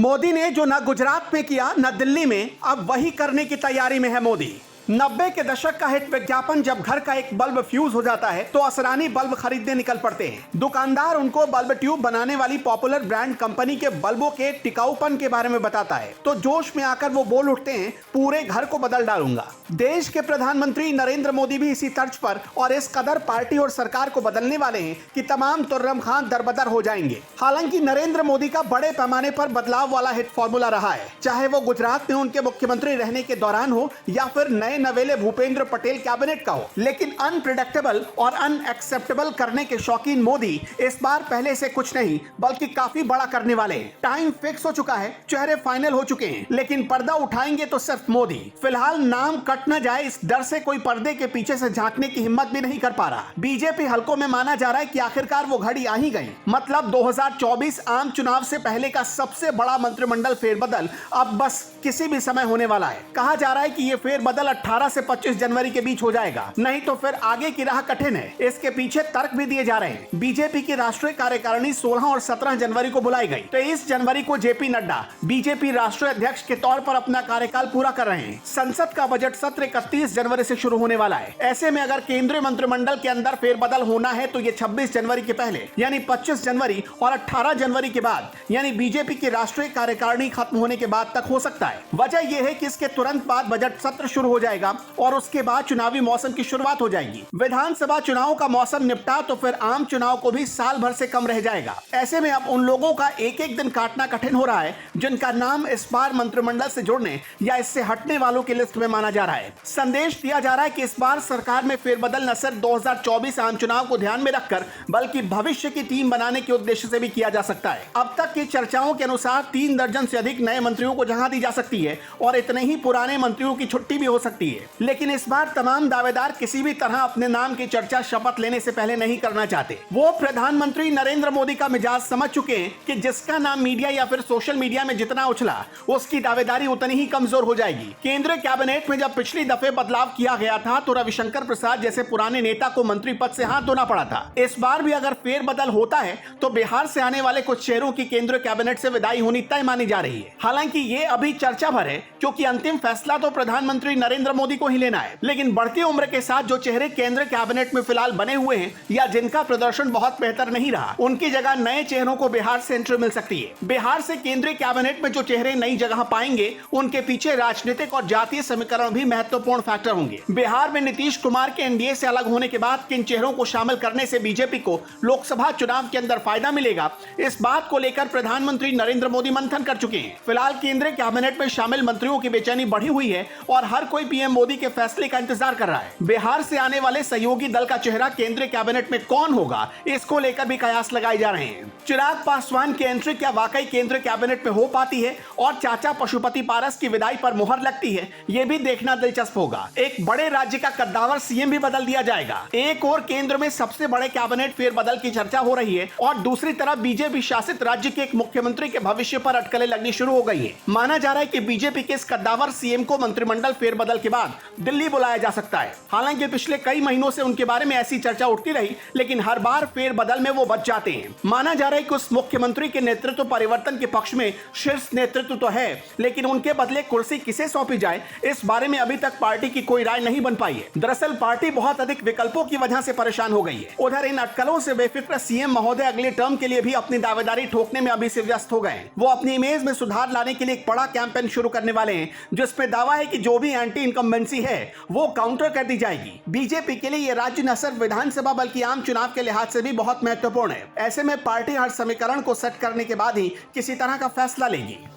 मोदी ने जो न गुजरात में किया न दिल्ली में, अब वही करने की तैयारी में है मोदी। 90 के दशक का हिट विज्ञापन जब घर का एक बल्ब फ्यूज हो जाता है तो असरानी बल्ब खरीदने निकल पड़ते हैं। दुकानदार उनको बल्ब ट्यूब बनाने वाली पॉपुलर ब्रांड कंपनी के बल्बों के टिकाऊपन के बारे में बताता है तो जोश में आकर वो बोल उठते हैं, पूरे घर को बदल डालूंगा। देश के प्रधानमंत्री नरेंद्र मोदी भी इसी तर्ज पर और इस कदर पार्टी और सरकार को बदलने वाले हैं कि तमाम तुर्रम खान दरबदर हो जाएंगे। हालांकि नरेंद्र मोदी का बड़े पैमाने पर बदलाव वाला हिट फॉर्मूला रहा है, चाहे वो गुजरात में उनके मुख्यमंत्री रहने के दौरान हो या फिर नए नवेले भूपेंद्र पटेल कैबिनेट का हो। लेकिन अनप्रेडिक्टेबल और अनएक्सेप्टेबल करने के शौकीन मोदी इस बार पहले से कुछ नहीं बल्कि काफी बड़ा करने वाले हैं। टाइम फिक्स हो चुका है, चेहरे फाइनल हो चुके हैं, लेकिन पर्दा उठाएंगे तो सिर्फ मोदी। फिलहाल नाम कट न जाए इस डर से कोई पर्दे के पीछे से झांकने की हिम्मत भी नहीं कर पा रहा। बीजेपी हलकों में माना जा रहा है कि आखिरकार वो घड़ी आ ही गई। मतलब 2024 आम चुनाव से पहले का सबसे बड़ा मंत्रिमंडल फेरबदल अब बस किसी भी समय होने वाला है। कहा जा रहा है कि ये फेरबदल 18 से 25 जनवरी के बीच हो जाएगा, नहीं तो फिर आगे की राह कठिन है। इसके पीछे तर्क भी दिए जा रहे हैं। बीजेपी की राष्ट्रीय कार्यकारिणी 16 और 17 जनवरी को बुलाई गई। 23 जनवरी को जेपी नड्डा बीजेपी राष्ट्रीय अध्यक्ष के तौर पर अपना कार्यकाल पूरा कर रहे हैं। संसद का बजट सत्र 31 जनवरी से शुरू होने वाला है। ऐसे में अगर केंद्रीय मंत्रिमंडल के अंदर फेरबदल होना है तो ये 26 जनवरी के पहले यानी 25 जनवरी और 18 जनवरी के बाद यानी बीजेपी की राष्ट्रीय कार्यकारिणी खत्म होने के बाद तक हो सकता है। वजह यह है कि इसके तुरंत बाद बजट सत्र शुरू हो जाएगा और उसके बाद चुनावी मौसम की शुरुआत हो जाएगी। विधानसभा चुनाव का मौसम निपटा तो फिर आम चुनाव को भी साल भर से कम रह जाएगा। ऐसे में अब उन लोगों का एक एक दिन काटना कठिन हो रहा है जिनका नाम इस बार मंत्रिमंडल से जुड़ने या इससे हटने वालों की लिस्ट में माना जा रहा है। संदेश दिया जा रहा है कि इस बार सरकार में फेरबदल न सिर्फ 2024 आम चुनाव को ध्यान में रखकर बल्कि भविष्य की टीम बनाने के उद्देश्य से भी किया जा सकता है। अब तक की चर्चाओं के अनुसार 3 दर्जन से अधिक नए मंत्रियों को जगह दी जा सकती है और इतने ही पुराने मंत्रियों की छुट्टी भी हो सकती है। लेकिन इस बार तमाम दावेदार किसी भी तरह अपने नाम की चर्चा शपथ लेने से पहले नहीं करना चाहते। वो प्रधानमंत्री नरेंद्र मोदी का मिजाज समझ चुके हैं कि जिसका नाम मीडिया या फिर सोशल मीडिया में जितना उछला उसकी दावेदारी उतनी ही कमजोर हो जाएगी। केंद्रीय कैबिनेट में जब पिछली दफे बदलाव किया गया था तो रविशंकर प्रसाद जैसे पुराने नेता को मंत्री पद से हाथ धोना पड़ा था। इस बार भी अगर फेरबदल होता है तो बिहार से आने वाले कुछ शहरों की केंद्रीय कैबिनेट से विदाई होनी तय मानी जा रही है। हालांकि ये अभी चर्चा भर है क्योंकि अंतिम फैसला तो प्रधानमंत्री नरेंद्र मोदी को ही लेना है। लेकिन बढ़ती उम्र के साथ जो चेहरे केंद्रीय कैबिनेट में फिलहाल बने हुए हैं या जिनका प्रदर्शन बहुत बेहतर नहीं रहा, उनकी जगह नए चेहरों को बिहार से एंट्री मिल सकती है। बिहार से केंद्रीय कैबिनेट में जो चेहरे नई जगह पाएंगे उनके पीछे राजनीतिक और जातीय समीकरण भी महत्वपूर्ण फैक्टर होंगे। बिहार में नीतीश कुमार के एनडीए से अलग होने के बाद किन चेहरों को शामिल करने से बीजेपी को लोकसभा चुनाव के अंदर फायदा मिलेगा, इस बात को लेकर प्रधानमंत्री नरेंद्र मोदी मंथन कर चुके हैं। फिलहाल केंद्रीय कैबिनेट में शामिल मंत्रियों की बेचैनी बढ़ी हुई है और हर कोई पीएम मोदी के फैसले का इंतजार कर रहा है। बिहार से आने वाले सहयोगी दल का चेहरा केंद्रीय कैबिनेट में कौन होगा, इसको लेकर भी कयास लगाए जा रहे हैं। चिराग पासवान की एंट्री क्या वाकई केंद्रीय कैबिनेट में हो पाती है और चाचा पशुपति पारस की विदाई पर मुहर लगती है, ये भी देखना दिलचस्प होगा। एक बड़े राज्य का कद्दावर सीएम भी बदल दिया जाएगा। एक और केंद्र में सबसे बड़े कैबिनेट फेरबदल की चर्चा हो रही है और दूसरी तरफ बीजेपी शासित राज्य के एक मुख्यमंत्री के भविष्य पर अटकलें लगनी शुरू हो गई है। माना जा रहा है कि बीजेपी के इस कद्दावर सीएम को मंत्रिमंडल फेरबदल के बाद दिल्ली बुलाया जा सकता है। हालांकि पिछले कई महीनों से उनके बारे में ऐसी चर्चा उठती रही, लेकिन हर बार फेरबदल में वो बच जाते हैं। माना जा रहा है कि उस मुख्यमंत्री के नेतृत्व परिवर्तन के पक्ष में शीर्ष नेतृत्व तो है, लेकिन उनके बदले कुर्सी किसे सौंपी जाए इस बारे में अभी तक पार्टी की कोई राय नहीं बन पाई है। दरअसल पार्टी बहुत अधिक विकल्पों की वजह से परेशान हो गई है। उधर इन अटकलों से बेफिक्र सीएम महोदय अगले टर्म के लिए भी अपनी दावेदारी ठोकने में अभी से व्यस्त हो गए। वो अपनी इमेज में सुधार लाने के लिए एक बड़ा कैंपेन शुरू करने वाले हैं जिसमें दावा है कि जो भी एंटी इनकम्बेंसी है वो काउंटर कर दी जाएगी। बीजेपी के लिए ये राज्य न सिर्फ विधानसभा बल्कि आम चुनाव के लिहाज से भी बहुत महत्वपूर्ण है। ऐसे में पार्टी हर समीकरण को सेट करने के बाद ही किसी तरह का फैसला लेगी।